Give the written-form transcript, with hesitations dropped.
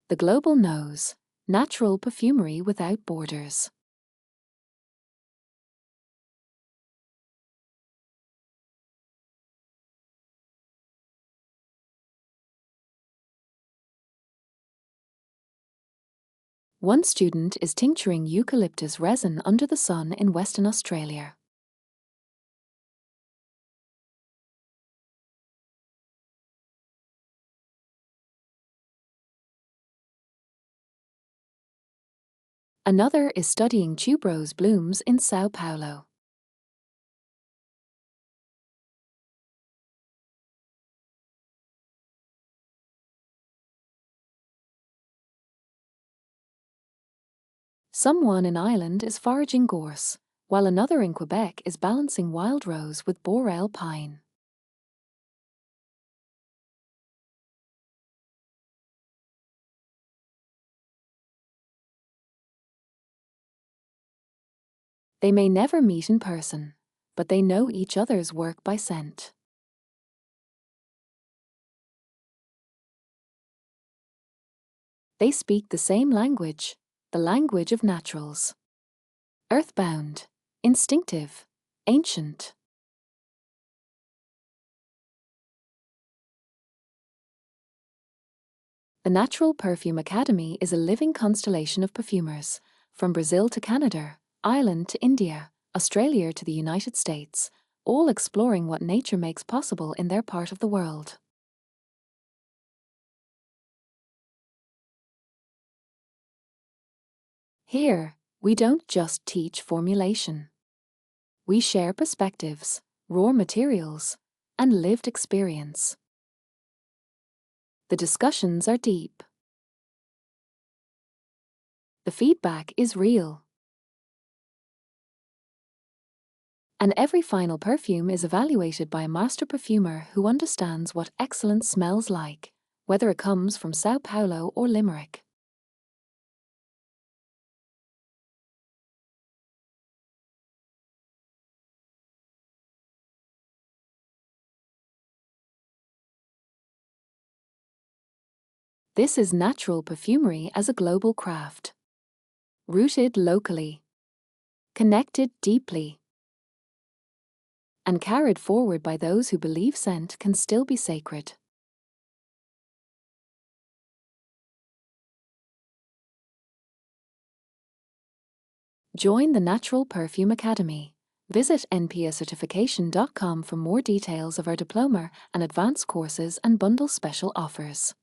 The global knows. Natural perfumery without borders. One student is tincturing eucalyptus resin under the sun in Western Australia. Another is studying tuberose blooms in Sao Paulo. Someone in Ireland is foraging gorse, while another in Quebec is balancing wild rose with boreal pine. They may never meet in person, but they know each other's work by scent. They speak the same language, the language of naturals. Earthbound, instinctive, ancient. The Natural Perfume Academy is a living constellation of perfumers, from Brazil to Canada, Ireland to India, Australia to the United States, all exploring what nature makes possible in their part of the world. Here, we don't just teach formulation. We share perspectives, raw materials, and lived experience. The discussions are deep. The feedback is real. And every final perfume is evaluated by a master perfumer who understands what excellence smells like, whether it comes from Sao Paulo or Limerick. This is natural perfumery as a global craft. Rooted locally, connected deeply, and carried forward by those who believe scent can still be sacred. Join the Natural Perfume Academy. Visit npsacertification.com for more details of our diploma and advanced courses and bundle special offers.